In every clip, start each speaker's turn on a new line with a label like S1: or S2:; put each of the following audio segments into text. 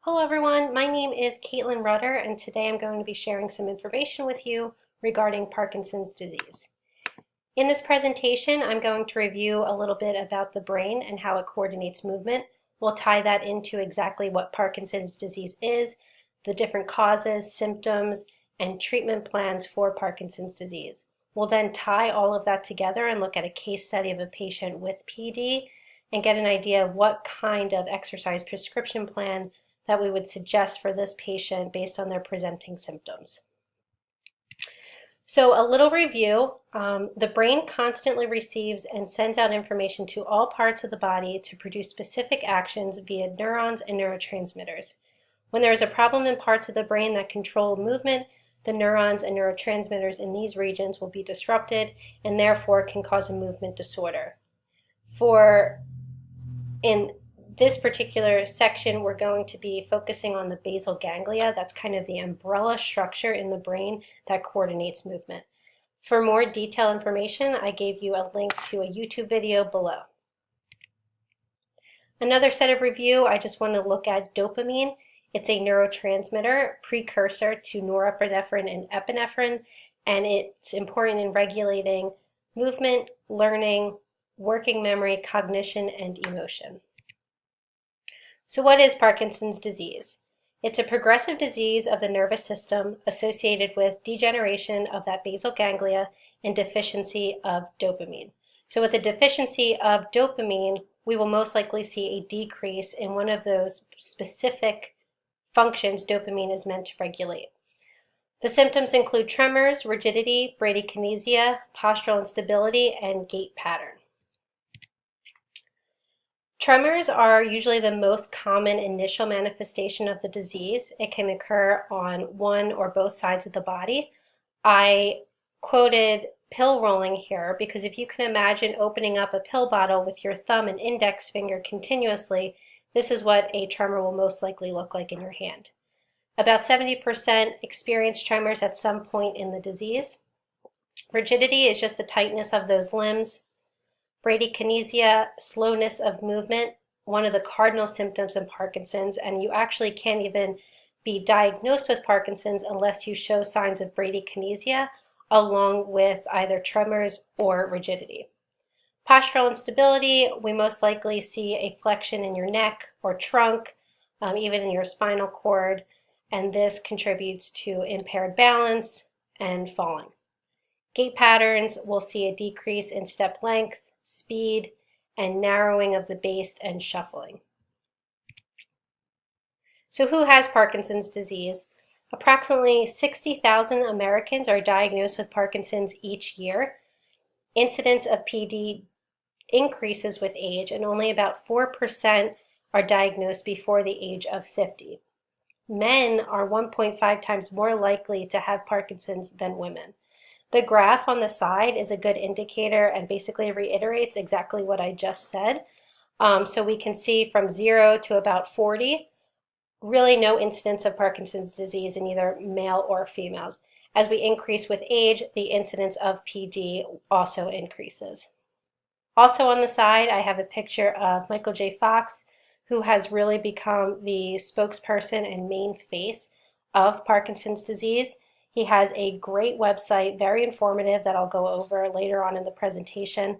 S1: Hello everyone, my name is Caitlin Rudder and today I'm going to be sharing some information with you regarding Parkinson's disease. In this presentation, I'm going to review a little bit about the brain and how it coordinates movement. We'll tie that into exactly what Parkinson's disease is, the different causes, symptoms, and treatment plans for Parkinson's disease. We'll then tie all of that together and look at a case study of a patient with PD and get an idea of what kind of exercise prescription plan that we would suggest for this patient based on their presenting symptoms. So a little review, the brain constantly receives and sends out information to all parts of the body to produce specific actions via neurons and neurotransmitters. When there is a problem in parts of the brain that control movement, the neurons and neurotransmitters in these regions will be disrupted and therefore can cause a movement disorder. In this particular section, we're going to be focusing on the basal ganglia. That's kind of the umbrella structure in the brain that coordinates movement. For more detailed information, I gave you a link to a YouTube video below. Another set of review, I just want to look at dopamine. It's a neurotransmitter precursor to norepinephrine and epinephrine, and it's important in regulating movement, learning, working memory, cognition, and emotion. So what is Parkinson's disease? It's a progressive disease of the nervous system associated with degeneration of that basal ganglia and deficiency of dopamine. So with a deficiency of dopamine, we will most likely see a decrease in one of those specific functions dopamine is meant to regulate. The symptoms include tremors, rigidity, bradykinesia, postural instability, and gait pattern. Tremors are usually the most common initial manifestation of the disease. It can occur on one or both sides of the body. I quoted pill rolling here because if you can imagine opening up a pill bottle with your thumb and index finger continuously, this is what a tremor will most likely look like in your hand. About 70% experience tremors at some point in the disease. Rigidity is just the tightness of those limbs. Bradykinesia, slowness of movement, one of the cardinal symptoms in Parkinson's, and you actually can't even be diagnosed with Parkinson's unless you show signs of bradykinesia along with either tremors or rigidity. Postural instability, we most likely see a flexion in your neck or trunk, even in your spinal cord, and this contributes to impaired balance and falling. Gait patterns, we'll see a decrease in step length, speed, and narrowing of the base and shuffling. So who has Parkinson's disease? Approximately 60,000 Americans are diagnosed with Parkinson's each year. Incidence of PD increases with age, and only about 4% are diagnosed before the age of 50. Men are 1.5 times more likely to have Parkinson's than women. The graph on the side is a good indicator and basically reiterates exactly what I just said. So we can see from 0 to about 40, really no incidence of Parkinson's disease in either male or females. As we increase with age, the incidence of PD also increases. Also on the side, I have a picture of Michael J. Fox, who has really become the spokesperson and main face of Parkinson's disease. He has a great website, very informative, that I'll go over later on in the presentation.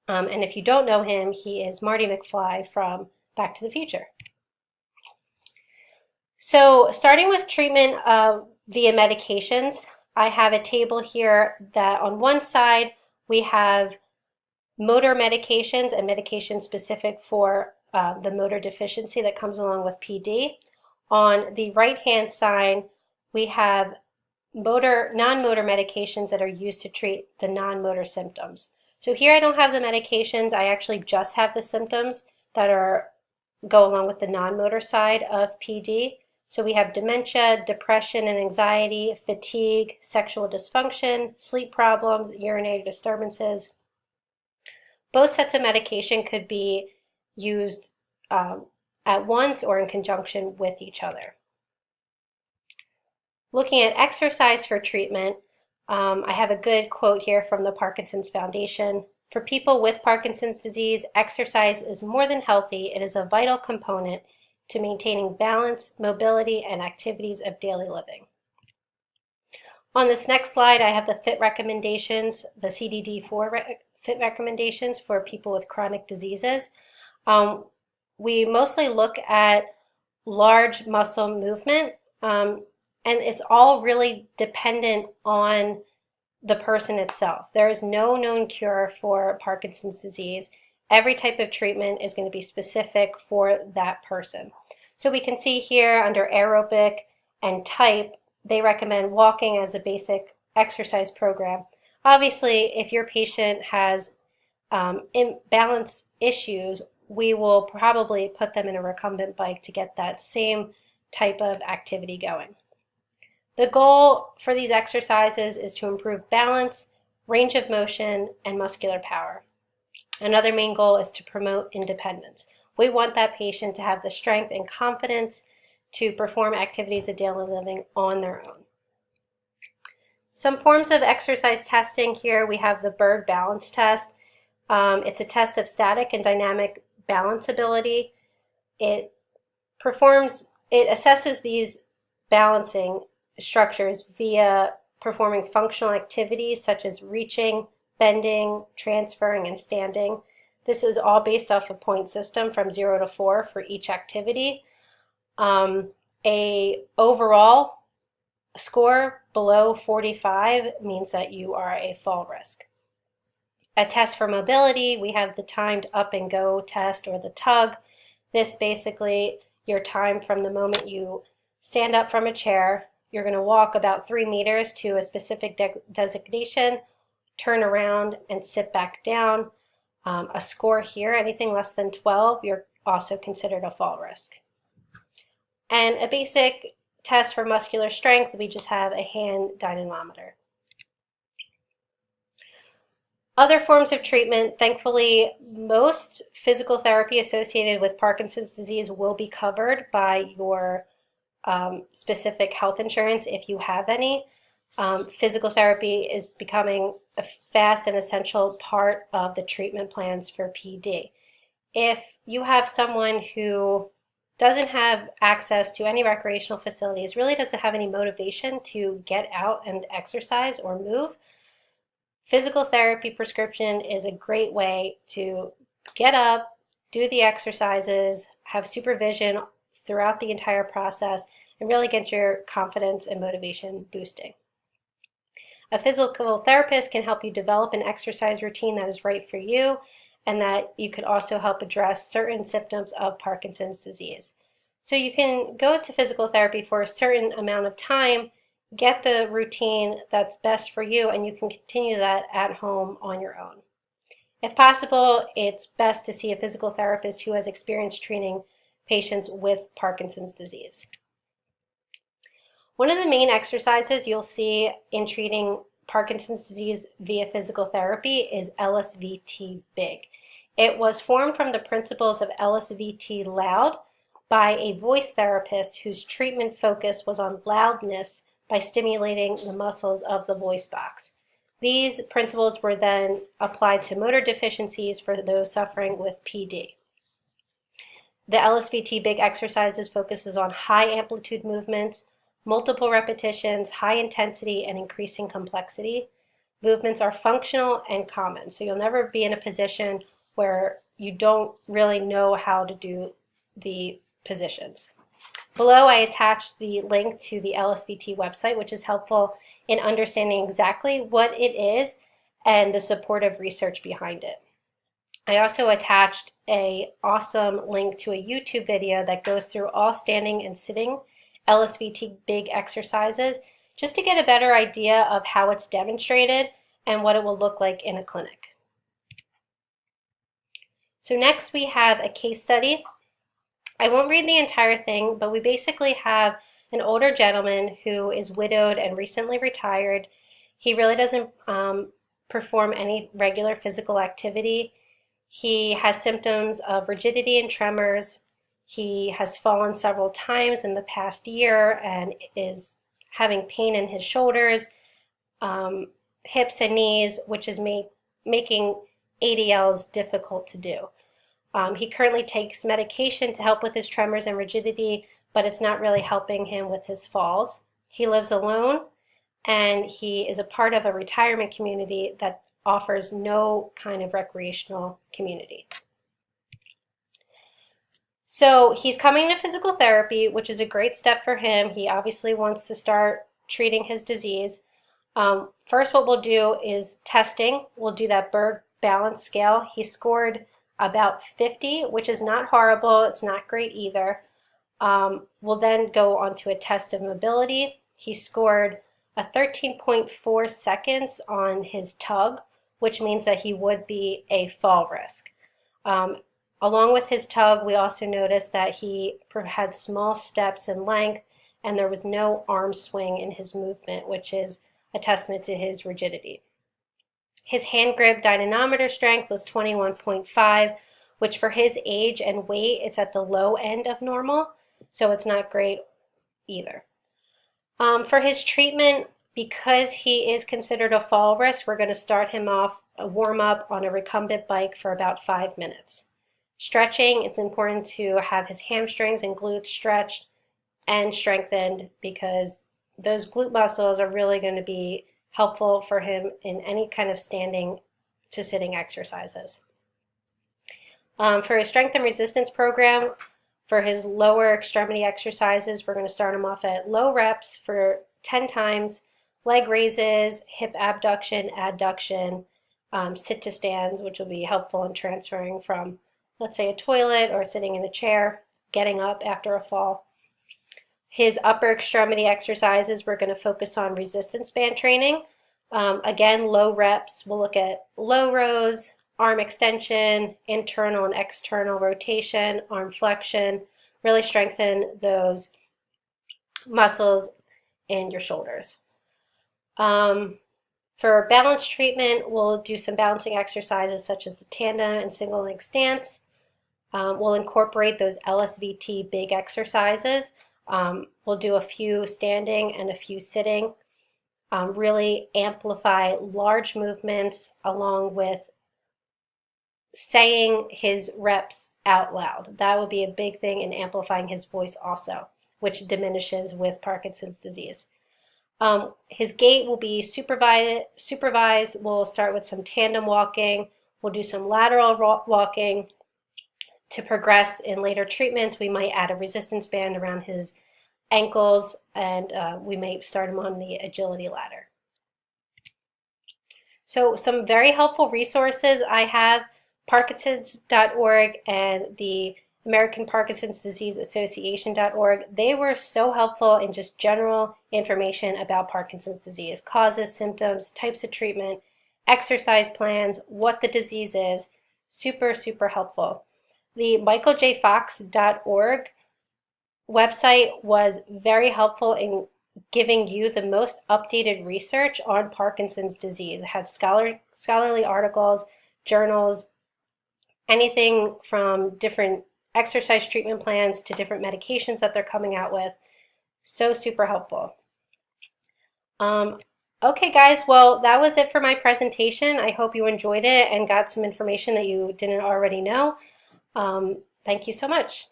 S1: And if you don't know him, he is Marty McFly from Back to the Future. So starting with treatment via medications, I have a table here that on one side we have motor medications and medications specific for the motor deficiency that comes along with PD. On the right-hand side, we have non-motor medications that are used to treat the non-motor symptoms. So here I don't have the medications, I actually just have the symptoms that go along with the non-motor side of PD. So we have dementia, depression and anxiety, fatigue, sexual dysfunction, sleep problems, urinary disturbances. Both sets of medication could be used at once or in conjunction with each other. Looking at exercise for treatment, I have a good quote here from the Parkinson's Foundation. For people with Parkinson's disease, exercise is more than healthy. It is a vital component. to maintaining balance, mobility, and activities of daily living. On this next slide, I have the fit recommendations, the CDD-4 fit recommendations for people with chronic diseases. We mostly look at large muscle movement, and it's all really dependent on the person itself. There is no known cure for Parkinson's disease. Every type of treatment is going to be specific for that person. So we can see here under aerobic and type, they recommend walking as a basic exercise program. Obviously, if your patient has imbalance issues, we will probably put them in a recumbent bike to get that same type of activity going. The goal for these exercises is to improve balance, range of motion, and muscular power. Another main goal is to promote independence. We want that patient to have the strength and confidence to perform activities of daily living on their own. Some forms of exercise testing here, we have the Berg balance test. It's a test of static and dynamic balance ability. It assesses these balancing structures via performing functional activities such as reaching, bending, transferring, and standing. This is all based off a point system from 0 to 4 for each activity. A overall score below 45 means that you are a fall risk. A test for mobility, we have the timed up and go test or the tug. This basically your time from the moment you stand up from a chair. You're going to walk about 3 meters to a specific designation, turn around and sit back down. A score here, anything less than 12, you're also considered a fall risk. And a basic test for muscular strength, we just have a hand dynamometer. Other forms of treatment, thankfully, most physical therapy associated with Parkinson's disease will be covered by your specific health insurance if you have any. Physical therapy is becoming a fast and essential part of the treatment plans for PD. If you have someone who doesn't have access to any recreational facilities, really doesn't have any motivation to get out and exercise or move, physical therapy prescription is a great way to get up, do the exercises, have supervision throughout the entire process, and really get your confidence and motivation boosting. A physical therapist can help you develop an exercise routine that is right for you, and that you could also help address certain symptoms of Parkinson's disease. So you can go to physical therapy for a certain amount of time, get the routine that's best for you, and you can continue that at home on your own. If possible, it's best to see a physical therapist who has experience treating patients with Parkinson's disease. One of the main exercises you'll see in treating Parkinson's disease via physical therapy is LSVT Big. It was formed from the principles of LSVT Loud by a voice therapist whose treatment focus was on loudness by stimulating the muscles of the voice box. These principles were then applied to motor deficiencies for those suffering with PD. The LSVT Big exercises focuses on high amplitude movements, multiple repetitions, high intensity, and increasing complexity. Movements are functional and common, so you'll never be in a position where you don't really know how to do the positions. Below, I attached the link to the LSVT website, which is helpful in understanding exactly what it is and the supportive research behind it. I also attached an awesome link to a YouTube video that goes through all standing and sitting LSVT Big exercises, just to get a better idea of how it's demonstrated and what it will look like in a clinic. So next we have a case study. I won't read the entire thing, but we basically have an older gentleman who is widowed and recently retired. He really doesn't perform any regular physical activity. He has symptoms of rigidity and tremors. He has fallen several times in the past year and is having pain in his shoulders, hips and knees, which is making ADLs difficult to do. He currently takes medication to help with his tremors and rigidity, but it's not really helping him with his falls. He lives alone, and he is a part of a retirement community that offers no kind of recreational community. So he's coming to physical therapy, which is a great step for him. He obviously wants to start treating his disease. First, what we'll do is testing. We'll do that Berg balance scale. He scored about 50, which is not horrible. It's not great either. We'll then go on to a test of mobility. He scored a 13.4 seconds on his tug, which means that he would be a fall risk. Along with his tug, we also noticed that he had small steps in length, and there was no arm swing in his movement, which is a testament to his rigidity. His hand grip dynamometer strength was 21.5, which for his age and weight, it's at the low end of normal, so it's not great either. For his treatment, because he is considered a fall risk, we're going to start him off a warm-up on a recumbent bike for about 5 minutes. Stretching, it's important to have his hamstrings and glutes stretched and strengthened because those glute muscles are really going to be helpful for him in any kind of standing to sitting exercises. For his strength and resistance program, for his lower extremity exercises, we're going to start him off at low reps for 10 times, leg raises, hip abduction, adduction, sit to stands, which will be helpful in transferring from, let's say, a toilet or sitting in a chair, getting up after a fall. His upper extremity exercises, we're going to focus on resistance band training. Again, low reps, we'll look at low rows, arm extension, internal and external rotation, arm flexion, really strengthen those muscles in your shoulders. For balance treatment, we'll do some balancing exercises such as the tandem and single leg stance. We'll incorporate those LSVT big exercises. We'll do a few standing and a few sitting. Really amplify large movements along with saying his reps out loud. That would be a big thing in amplifying his voice also, which diminishes with Parkinson's disease. His gait will be supervised. We'll start with some tandem walking. We'll do some lateral walking. To progress in later treatments, we might add a resistance band around his ankles, and we may start him on the agility ladder. So some very helpful resources I have, Parkinsons.org and the American Parkinson's Disease Association.org. They were so helpful in just general information about Parkinson's disease, causes, symptoms, types of treatment, exercise plans, what the disease is. Super, super helpful. The michaeljfox.org website was very helpful in giving you the most updated research on Parkinson's disease. It had scholarly articles, journals, anything from different exercise treatment plans to different medications that they're coming out with. So super helpful. Okay guys, well that was it for my presentation. I hope you enjoyed it and got some information that you didn't already know. Thank you so much.